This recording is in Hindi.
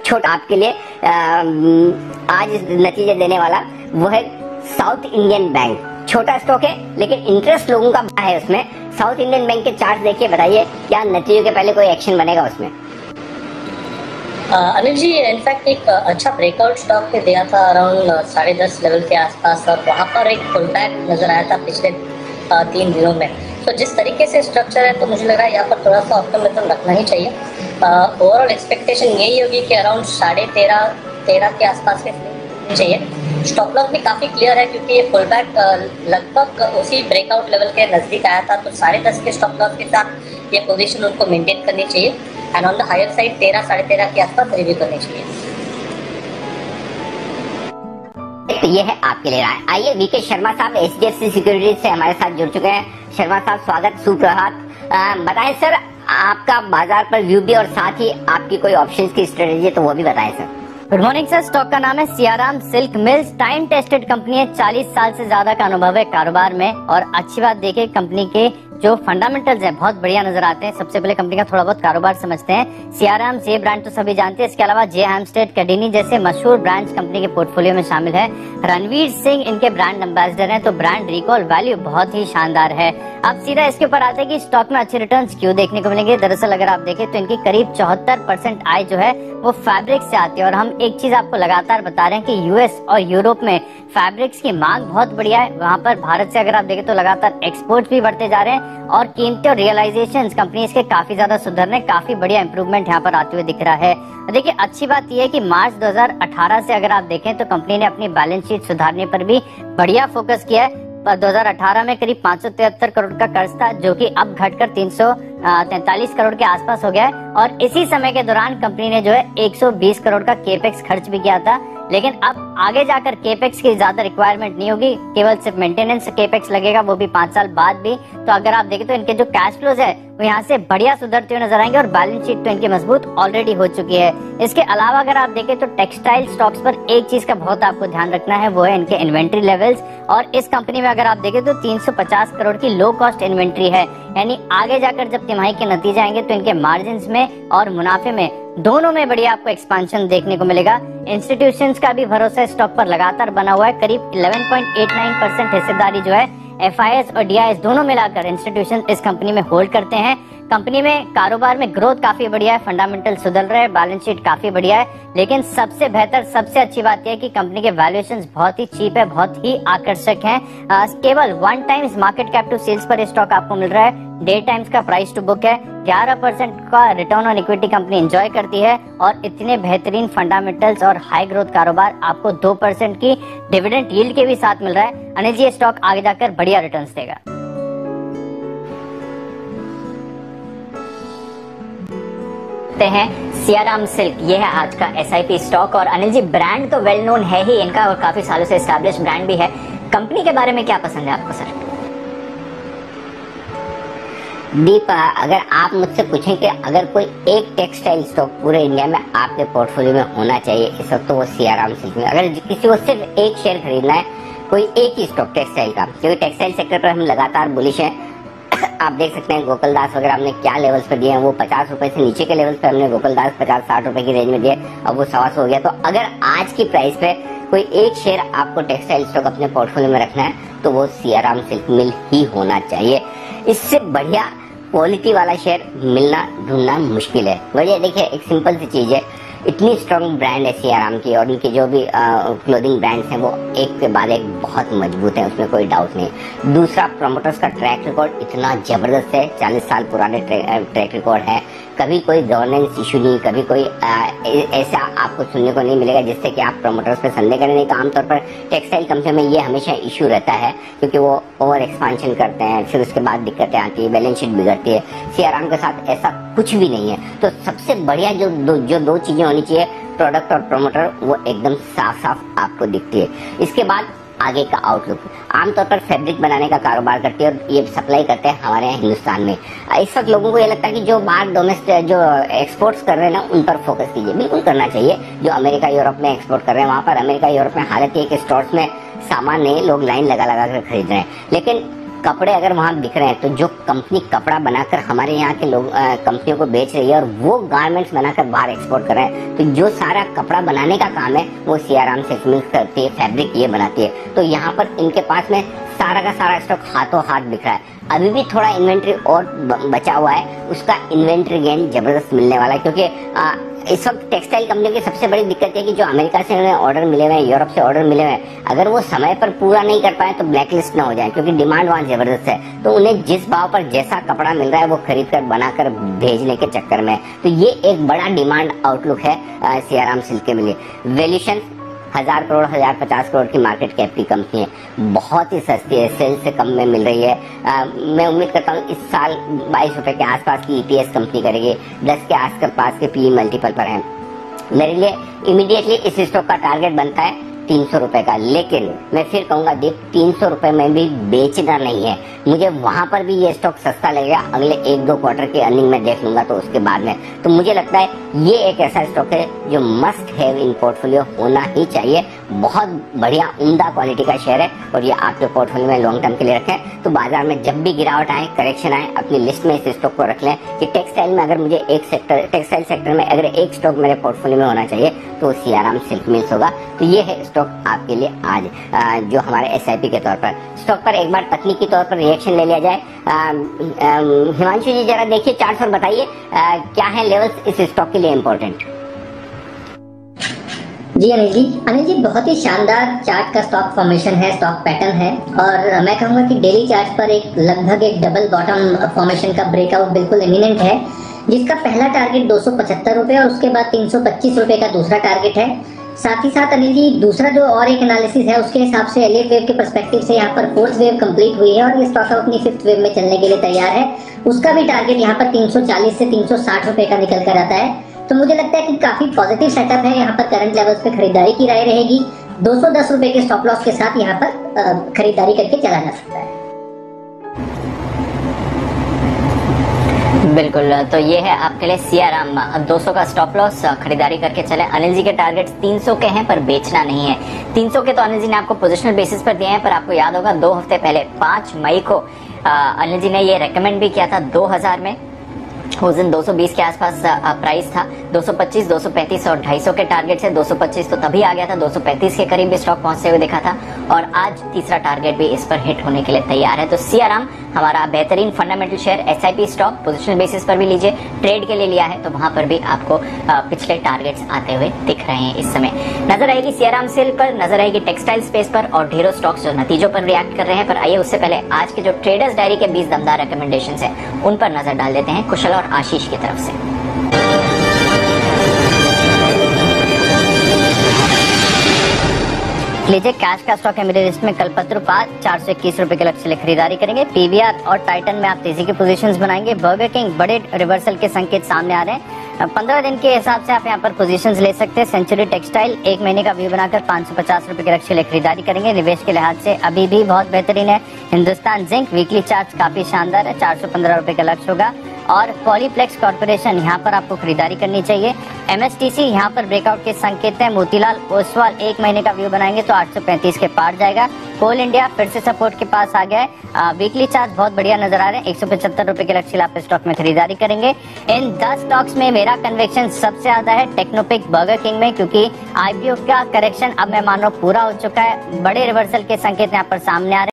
छोटा आपके लिए आज नतीजे देने वाला वो है साउथ इंडियन बैंक। छोटा स्टॉक है लेकिन इंटरेस्ट लोगों का बड़ा है उसमें। साउथ इंडियन बैंक के चार्ट देखिए, बताइए क्या नतीजों के पहले कोई एक्शन बनेगा उसमें। अनिल जी, इनफैक्ट एक अच्छा ब्रेकआउट स्टॉक पे दिया था अराउंड 10.5 लेवल के आसपास, और वहाँ पर एक पुल बैक नजर आया था पिछले 3 दिनों में। तो जिस तरीके से स्ट्रक्चर है तो मुझे लग रहा है यहाँ पर थोड़ा सा ऑप्टिमिज्म रखना ही चाहिए। ओवरऑल एक्सपेक्टेशन यही होगी कि अराउंड 13.5 के आसपास के चाहिए। स्टॉप लॉस भी काफ़ी क्लियर है क्योंकि ये पुल बैक लगभग उसी ब्रेकआउट लेवल के नज़दीक आया था, तो 10.5 के स्टॉप लॉस के साथ ये पोजीशन उनको मेंटेन करनी चाहिए and on the higher side 13 साढ़े 13 के आसपास रिव्यू करनी चाहिए। तो ये है आपके लिए राय। आइए वीके शर्मा साहब HDFC सिक्योरिटीज से हमारे साथ जुड़ चुके हैं। शर्मा साहब स्वागत, सुप्रभात। बताएं सर आपका बाजार पर व्यू भी और साथ ही आपकी कोई ऑप्शंस की स्ट्रेटेजी तो वो भी बताएं sir. Good morning sir. Stock का नाम है Siyaram silk mills. Time tested company है, 40 साल से ज्यादा का अनुभव है कारोबार में। और अच्छी बात देखिए, कंपनी के जो फंडामेंटल्स हैं बहुत बढ़िया नजर आते हैं। सबसे पहले कंपनी का थोड़ा बहुत कारोबार समझते हैं। सियाराम ये ब्रांड तो सभी जानते हैं, इसके अलावा जे हैमस्टेड, कैडिनी जैसे मशहूर ब्रांड्स कंपनी के पोर्टफोलियो में शामिल है। रणवीर सिंह इनके ब्रांड एम्बेसडर हैं, तो ब्रांड रिकॉल वैल्यू बहुत ही शानदार है। अब सीधा इसके ऊपर आते हैं कि स्टॉक में अच्छे रिटर्न्स क्यों देखने को मिलेंगे। दरअसल अगर आप देखें तो इनकी करीब 74% आय जो है वो फैब्रिक से आती है। और हम एक चीज आपको लगातार बता रहे हैं कि यूएस और यूरोप में फैब्रिक्स की मांग बहुत बढ़िया है। वहां पर भारत से अगर आप देखें तो लगातार एक्सपोर्ट भी बढ़ते जा रहे हैं और कीमतें और रियलाइजेशंस कंपनीज के काफी ज्यादा सुधर रहे, काफी बढ़िया इंप्रूवमेंट यहाँ पर आते हुए दिख रहा है। देखिए अच्छी बात यह है कि मार्च 2018 से अगर आप देखें तो कंपनी ने अपनी बैलेंस शीट सुधारने पर भी बढ़िया फोकस किया है। 2018 में करीब 573 करोड़ का कर्ज था जो कि अब घटकर 343 करोड़ के आसपास हो गया है। और इसी समय के दौरान कंपनी ने जो है 120 करोड़ का केपेक्स खर्च भी किया था। लेकिन अब आगे जाकर केपेक्स की ज्यादा रिक्वायरमेंट नहीं होगी, केवल सिर्फ मेंटेनेंस केपेक्स लगेगा, वो भी 5 साल बाद भी। तो अगर आप देखें तो इनके जो कैश फ्लोज है वो यहाँ से बढ़िया सुधरते हुए नजर आएंगे और बैलेंस शीट तो इनकी मजबूत ऑलरेडी हो चुकी है। इसके अलावा अगर आप देखें तो टेक्सटाइल स्टॉक्स पर एक चीज का बहुत आपको ध्यान रखना है, वो है इनके इन्वेंट्री लेवल्स। और इस कंपनी में अगर आप देखें तो 350 करोड़ की लो कॉस्ट इन्वेंट्री है, यानी आगे जाकर जब तिमाही के नतीजे आएंगे तो इनके मार्जिन में और मुनाफे में दोनों में बढ़िया आपको एक्सपांशन देखने को मिलेगा। इंस्टीट्यूशंस का भी भरोसा स्टॉक पर लगातार बना हुआ है। करीब 11.89% हिस्सेदारी जो है FIS और DIS दोनों मिलाकर इंस्टीट्यूशन इस कंपनी में होल्ड करते हैं। कंपनी में कारोबार में ग्रोथ काफी बढ़िया है, फंडामेंटल सुधर रहे हैं, बैलेंस शीट काफी बढ़िया है। लेकिन सबसे बेहतर सबसे अच्छी बात यह है कि कंपनी के वैल्यूएशंस बहुत ही चीप है, बहुत ही आकर्षक हैं। केवल 1 times market cap to sales पर स्टॉक आपको मिल रहा है, 1.5 टाइम्स का प्राइस टू बुक है, 11% का return on equity company enjoy करती है। और इतने बेहतरीन फंडामेंटल्स और हाई ग्रोथ कारोबार आपको 2% की डिविडेंड यील्ड के भी साथ मिल रहा है। अनिल जी, ये स्टॉक आगे जाकर बढ़िया रिटर्न्स देगा। हैं सियाराम सिल्क, ये है आज का SIP स्टॉक। और अनिल जी, ब्रांड तो वेल नोन है ही इनका और काफी सालों से एस्टैब्लिश ब्रांड भी है। कंपनी के बारे में क्या पसंद है आपको सर? दीप, अगर आप मुझसे पूछें कि अगर कोई एक टेक्सटाइल स्टॉक पूरे इंडिया में आपके पोर्टफोलियो में होना चाहिए इस वक्त, तो वो सियाराम सिल्क में। अगर किसी को सिर्फ एक शेयर खरीदना है, कोई एक ही स्टॉक टेक्सटाइल का, क्योंकि टेक्सटाइल सेक्टर पर हम लगातार बुलिश हैं। आप देख सकते हैं गोकुलदास वगैरह हमने क्या लेवल्स पे दिए हैं, वो 50 रुपए से नीचे के लेवल्स पे हमने गोकुलदास 50-60 रुपए की रेंज में दिए, अब वो 125 हो गया। तो अगर आज की प्राइस पे कोई एक शेयर आपको टेक्सटाइल स्टॉक अपने पोर्टफोलियो में रखना है तो वो सियाराम सिल्क मिल ही होना चाहिए। इससे बढ़िया क्वालिटी वाला शेयर मिलना ढूंढना मुश्किल है। वजह देखिए, एक सिंपल सी चीज है, इतनी स्ट्रॉन्ग ब्रांड है सियाराम की और उनके जो भी क्लोथिंग ब्रांड्स हैं वो एक के बाद एक बहुत मजबूत है, उसमें कोई डाउट नहीं। दूसरा, प्रमोटर्स का ट्रैक रिकॉर्ड इतना जबरदस्त है, 40 साल पुराने ट्रैक रिकॉर्ड है। कभी कोई गवर्नेंस इशू नहीं, कभी कोई ऐसा आपको सुनने को नहीं मिलेगा जिससे कि आप प्रमोटर्स पे संदेह करें। नहीं तो आमतौर पर टेक्सटाइल कंपनी में ये हमेशा इशू रहता है क्योंकि वो ओवर एक्सपांशन करते हैं, फिर उसके बाद दिक्कतें आती है, बैलेंस शीट बिगड़ती है। सियाराम के साथ ऐसा कुछ भी नहीं है। तो सबसे बढ़िया जो दो चीजें होनी चाहिए, प्रोडक्ट और प्रमोटर, वो एकदम साफ साफ आपको दिखती है। इसके बाद आगे का आउटलुक, आमतौर पर फैब्रिक बनाने का कारोबार करती है और ये सप्लाई करते हैं हमारे यहाँ हिंदुस्तान में। इस वक्त लोगों को ये लगता है कि जो बाहर डोमेस्टिक जो एक्सपोर्ट्स कर रहे हैं ना, उन पर फोकस कीजिए। बिल्कुल करना चाहिए। जो अमेरिका यूरोप में एक्सपोर्ट कर रहे हैं, वहाँ पर अमेरिका यूरोप में हालत ये कि स्टोर्स में सामान नहीं, लोग लाइन लगा लगा कर खरीद रहे हैं। लेकिन कपड़े अगर वहाँ बिक रहे हैं तो जो कंपनी कपड़ा बनाकर हमारे यहाँ के लोग कंपनियों को बेच रही है और वो गारमेंट्स बनाकर बाहर एक्सपोर्ट कर रहे हैं, तो जो सारा कपड़ा बनाने का काम है वो सियाराम सिल्क मिल्स करती है, फैब्रिक ये बनाती है। तो यहाँ पर इनके पास में सारा का सारा स्टॉक हाथों हाथ बिक रहा है। अभी भी थोड़ा इन्वेंट्री और बचा हुआ है, उसका इन्वेंट्री गेन जबरदस्त मिलने वाला है, क्योंकि इस वक्त टेक्सटाइल कंपनी की सबसे बड़ी दिक्कत है कि जो अमेरिका से उन्हें ऑर्डर मिले हुए हैं, यूरोप से ऑर्डर मिले हुए हैं, अगर वो समय पर पूरा नहीं कर पाए तो ब्लैकलिस्ट ना हो जाए, क्योंकि डिमांड वहाँ जबरदस्त है। तो उन्हें जिस भाव पर जैसा कपड़ा मिल रहा है वो खरीद कर बनाकर भेजने के चक्कर में, तो ये एक बड़ा डिमांड आउटलुक है सियाराम सिल्क के लिए। वैल्यूएशन 1000 करोड़ 1050 करोड़ की मार्केट कैप की कंपनी है, बहुत ही सस्ती है, सेल से कम में मिल रही है। मैं उम्मीद करता हूँ इस साल 22 रुपए के आसपास की ईपीएस कंपनी करेगी, 10 के आसपास के पीई मल्टीपल पर है। मेरे लिए इमीडिएटली इस स्टॉक का टारगेट बनता है 300 रुपए का, लेकिन मैं फिर कहूंगा दीप 300 रुपए में भी बेचना नहीं है, मुझे वहां पर भी ये स्टॉक सस्ता लगेगा। अगले 1-2 क्वार्टर की अर्निंग में देख लूंगा तो उसके बाद में, तो मुझे लगता है ये एक ऐसा स्टॉक है जो मस्ट हैव इन पोर्टफोलियो होना ही चाहिए। बहुत बढ़िया उम्दा क्वालिटी का शेयर है और ये आपके पोर्टफोलियो में लॉन्ग टर्म के लिए रखें। तो बाजार में जब भी गिरावट आए, करेक्शन आए, अपनी लिस्ट में इस स्टॉक को रख लें कि टेक्सटाइल में अगर मुझे टेक्सटाइल सेक्टर में अगर एक स्टॉक मेरे पोर्टफोलियो में होना चाहिए तो सियाराम सिल्क मिल्स होगा। तो ये है स्टॉक आपके लिए आज जो हमारे एसआईपी के तौर पर। स्टॉक पर एक बार तकनीकी तौर पर रिएक्शन ले लिया जाए। हिमांशु जी जरा देखिए चार्ट पर बताइए क्या है लेवल्स इस स्टॉक के लिए इम्पोर्टेंट। जी अनिल जी बहुत ही शानदार चार्ट का स्टॉक फॉर्मेशन है, स्टॉक पैटर्न है, और मैं कहूँगा कि डेली चार्ट पर लगभग एक डबल बॉटम फॉर्मेशन का ब्रेकआउट बिल्कुल इमिनेंट है, जिसका पहला टारगेट 275 रुपए और उसके बाद 325 रुपए का दूसरा टारगेट है। साथ ही साथ अनिल जी दूसरा जो और एक एनालिसिस है उसके हिसाब से एलियट वेव के पर्सपेक्टिव से यहाँ पर 4th वेव कंप्लीट हुई है और ये स्टॉक अपनी 5th वेव में चलने के लिए तैयार है। उसका भी टारगेट यहाँ पर 340 से 360 रुपए का निकल कर आता है। तो मुझे लगता है कि काफी पॉजिटिव सेटअप है, यहाँ पर करंट लेवल्स पे खरीदारी की राय रहेगी। 210 रुपए के स्टॉप लॉस के साथ यहाँ पर खरीदारी करके चला जा सकता है। बिल्कुल, तो ये है आपके लिए सियाराम 200 का स्टॉप लॉस, खरीदारी करके चले। अनिल जी के टारगेट 300 के हैं पर बेचना नहीं है। 300 के तो अनिल जी ने आपको पोजिशनल बेसिस पर दिए हैं, पर आपको याद होगा 2 हफ्ते पहले 5 मई को अनिल जी ने ये रेकमेंड भी किया था 2000 में। उस दिन 220 के आसपास प्राइस था, 225, 235 और 250 के टारगेट से 225 तो तभी आ गया था, 235 के करीब भी स्टॉक पहुंचते हुए देखा था और आज तीसरा टारगेट भी इस पर हिट होने के लिए तैयार है। तो सियाराम हमारा बेहतरीन fundamental share, SIP stock positional basis पर भी लीजिए, ट्रेड के लिए लिया है तो वहां पर भी आपको पिछले टारगेट्स आते हुए दिख रहे हैं। इस समय नजर आएगी सियाराम सेल पर, नजर आएगी टेक्सटाइल स्पेस पर और ढेरों स्टॉक्स जो नतीजों पर रिएक्ट कर रहे हैं। पर आइए उससे पहले आज के जो ट्रेडर्स डायरी के 20 दमदार रिकमेंडेशंस हैं उन पर नजर डाल देते हैं कुशल और आशीष की तरफ से। लीजिए कैश का स्टॉक है मेरी लिस्ट में कल्पतरु 421 रुपए के लक्ष्य से खरीदारी करेंगे। पीवीआर और टाइटन में आप तेजी के पोजीशंस बनाएंगे। बर्गर किंग बड़े रिवर्सल के संकेत सामने आ रहे हैं, 15 दिन के हिसाब से आप यहाँ पर पोजीशंस ले सकते हैं। सेंचुरी टेक्सटाइल 1 महीने का व्यू बनाकर 550 रुपए के लक्ष्य से खरीदारी करेंगे। निवेश के लिहाज से अभी भी बहुत बेहतरीन है। हिंदुस्तान जिंक वीकली चार्ट काफी शानदार है, 415 रुपए का लक्ष्य होगा। और पॉलीप्लेक्स कॉर्पोरेशन यहाँ पर आपको खरीदारी करनी चाहिए। एमएसटीसी यहाँ पर ब्रेकआउट के संकेत है। मोतीलाल ओसवाल 1 महीने का व्यू बनाएंगे तो 835 के पार जाएगा। कोल इंडिया फिर से सपोर्ट के पास आ गया है। वीकली चार्ट बहुत बढ़िया नजर आ रहे हैं, 175 रुपए के लक्ष्य आप स्टॉक में खरीदारी करेंगे। इन 10 स्टॉक्स में मेरा कन्विक्शन सबसे ज्यादा है टेक्नोपिक बर्गर किंग में, क्योंकि आईपीओ का करेक्शन अब मैं मान रहा हूँ पूरा हो चुका है। बड़े रिवर्सल के संकेत यहाँ पर सामने आ रहे हैं।